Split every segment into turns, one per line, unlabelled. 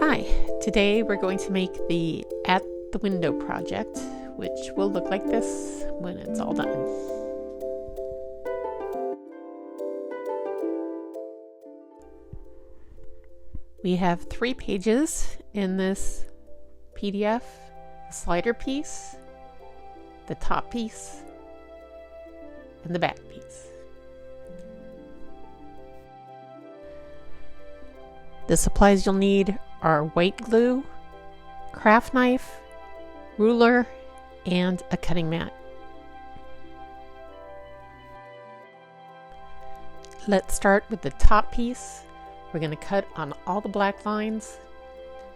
Hi, today we're going to make the At the Window project, which will look like this when it's all done. We have 3 pages in this PDF: the slider piece, the top piece, and the back piece. The supplies you'll need are white glue, craft knife, ruler, and a cutting mat. Let's start with the top piece. We're going to cut on all the black lines,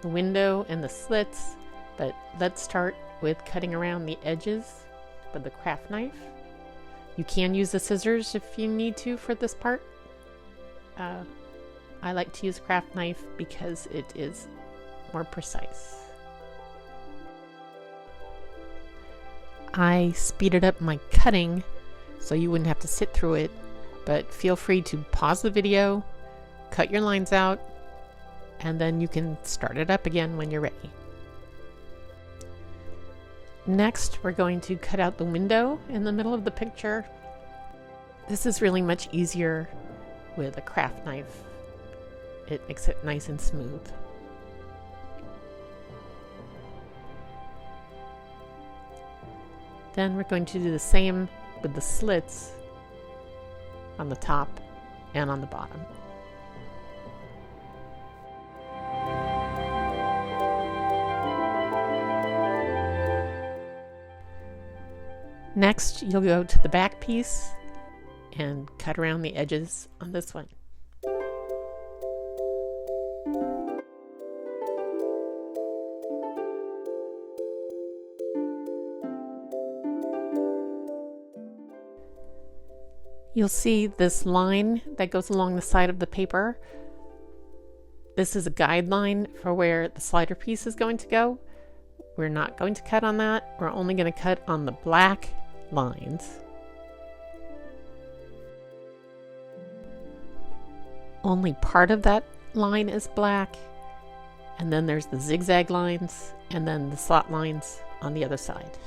the window and the slits, but let's start with cutting around the edges with the craft knife. You can use the scissors if you need to for this part. I like to use a craft knife because it is more precise. I speeded up my cutting so you wouldn't have to sit through it, but feel free to pause the video, cut your lines out, and then you can start it up again when you're ready. Next, we're going to cut out the window in the middle of the picture. This is really much easier with a craft knife. It makes it nice and smooth. Then we're going to do the same with the slits on the top and on the bottom. Next, you'll go to the back piece and cut around the edges on this one. You'll see this line that goes along the side of the paper. This is a guideline for where the slider piece is going to go. We're not going to cut on that. We're only going to cut on the black lines. Only part of that line is black, and then there's the zigzag lines and then the slot lines on the other side.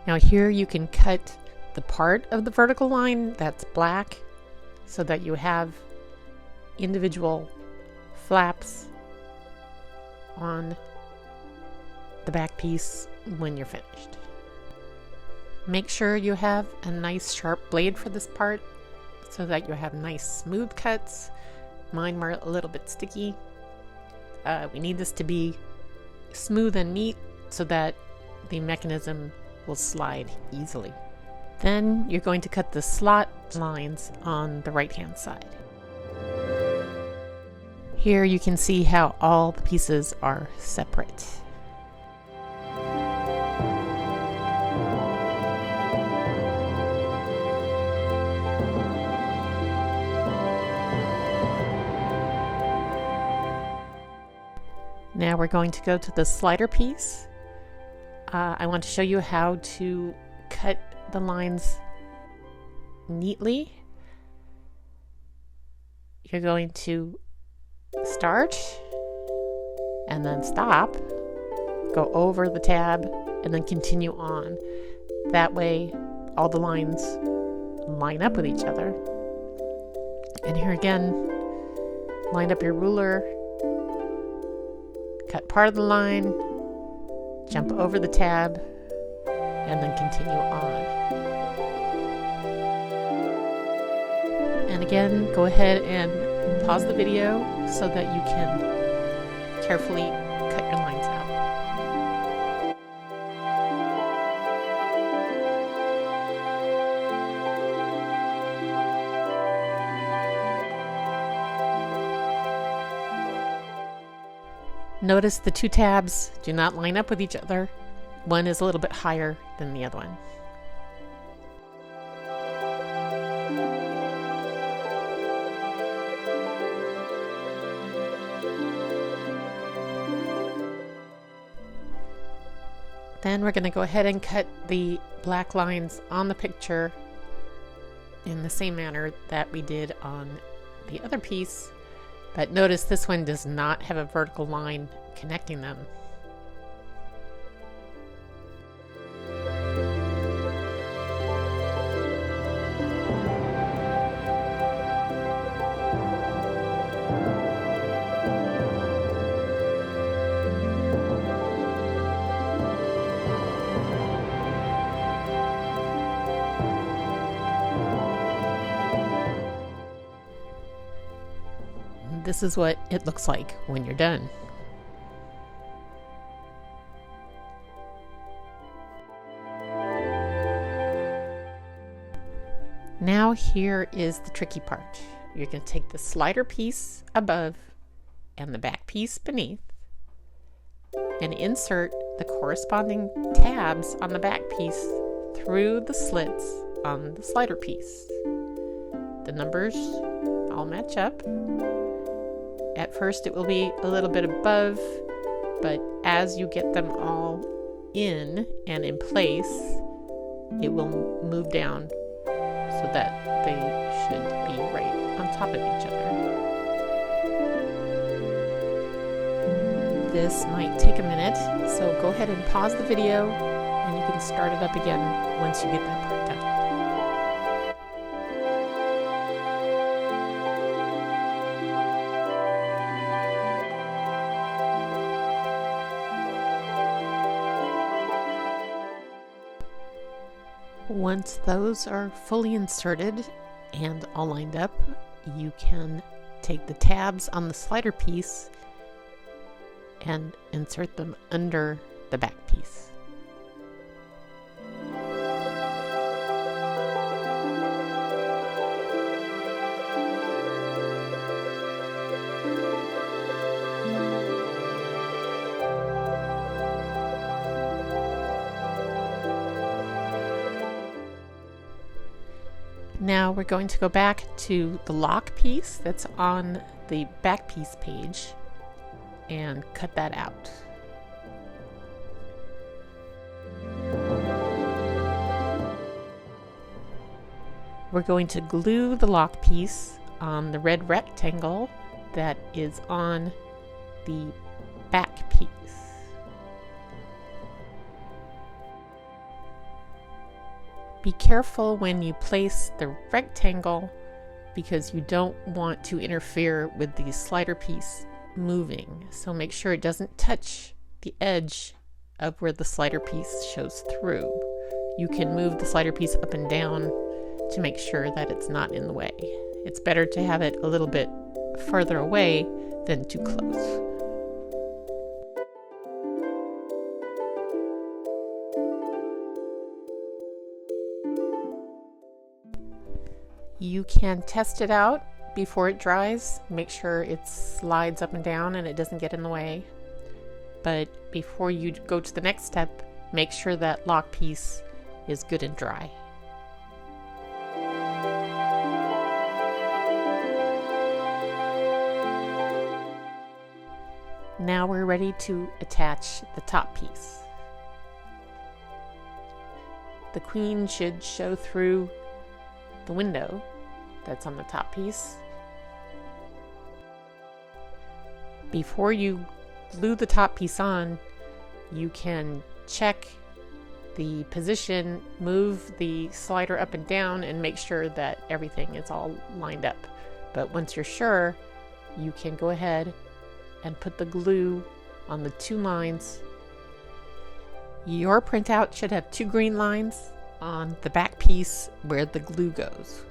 Now here you can cut the part of the vertical line that's black so that you have individual flaps on the back piece when you're finished. Make sure you have a nice sharp blade for this part so that you have nice smooth cuts. Mine were a little bit sticky. We need this to be smooth and neat so that the mechanism will slide easily. Then you're going to cut the slot lines on the right hand side. Here you can see how all the pieces are separate. Now we're going to go to the slider piece. I want to show you how to cut the lines neatly. You're going to start and then stop, go over the tab, and then continue on. That way all the lines line up with each other. And here again, line up your ruler, cut part of the line, jump over the tab, and then continue on. And again, go ahead and pause the video so that you can carefully cut your lines out. Notice the 2 tabs do not line up with each other. One is a little bit higher than the other one. Then we're going to go ahead and cut the black lines on the picture in the same manner that we did on the other piece, but notice this one does not have a vertical line connecting them. This is what it looks like when you're done. Now here is the tricky part. You're going to take the slider piece above and the back piece beneath and insert the corresponding tabs on the back piece through the slits on the slider piece. The numbers all match up. At first it will be a little bit above, but as you get them all in and in place, it will move down so that they should be right on top of each other. This might take a minute, so go ahead and pause the video and you can start it up again once you get that part done. Once those are fully inserted and all lined up, you can take the tabs on the slider piece and insert them under the back piece. Now we're going to go back to the lock piece that's on the back piece page and cut that out. We're going to glue the lock piece on the red rectangle that is on the back piece. Be careful when you place the rectangle because you don't want to interfere with the slider piece moving. So make sure it doesn't touch the edge of where the slider piece shows through. You can move the slider piece up and down to make sure that it's not in the way. It's better to have it a little bit further away than too close. You can test it out before it dries. Make sure it slides up and down and it doesn't get in the way. But before you go to the next step, make sure that lock piece is good and dry. Now we're ready to attach the top piece. The queen should show through the window that's on the top piece. Before you glue the top piece on, you can check the position, move the slider up and down, and make sure that everything is all lined up. But once you're sure, you can go ahead and put the glue on the 2 lines. Your printout should have 2 green lines on the back piece where the glue goes.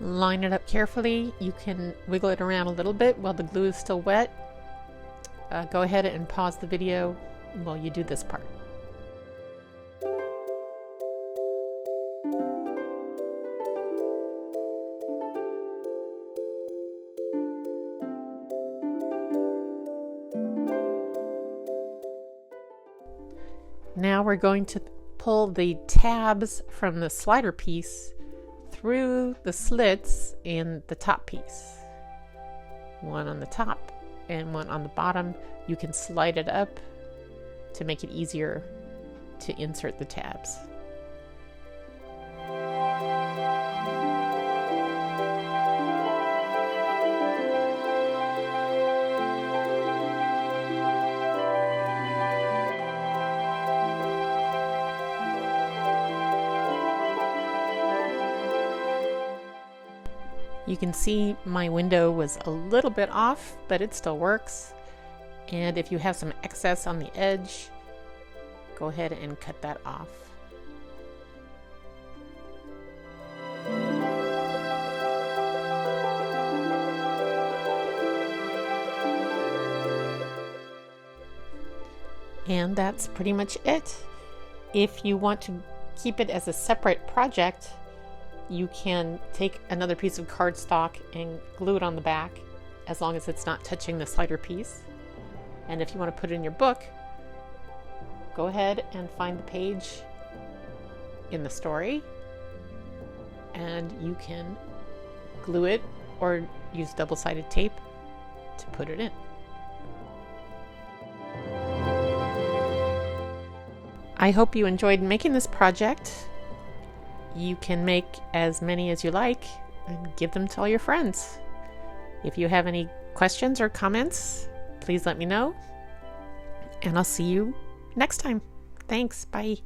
Line it up carefully. You can wiggle it around a little bit while the glue is still wet. Go ahead and pause the video while you do this part. Now we're going to pull the tabs from the slider piece through the slits in the top piece. One on the top and one on the bottom. You can slide it up to make it easier to insert the tabs. You can see my window was a little bit off, but it still works. And if you have some excess on the edge, go ahead and cut that off. And that's pretty much it. If you want to keep it as a separate project, you can take another piece of cardstock and glue it on the back, as long as it's not touching the slider piece. And if you want to put it in your book, go ahead and find the page in the story, and you can glue it or use double-sided tape to put it in. I hope you enjoyed making this project. You can make as many as you like and give them to all your friends. If you have any questions or comments, please let me know. And I'll see you next time. Thanks. Bye.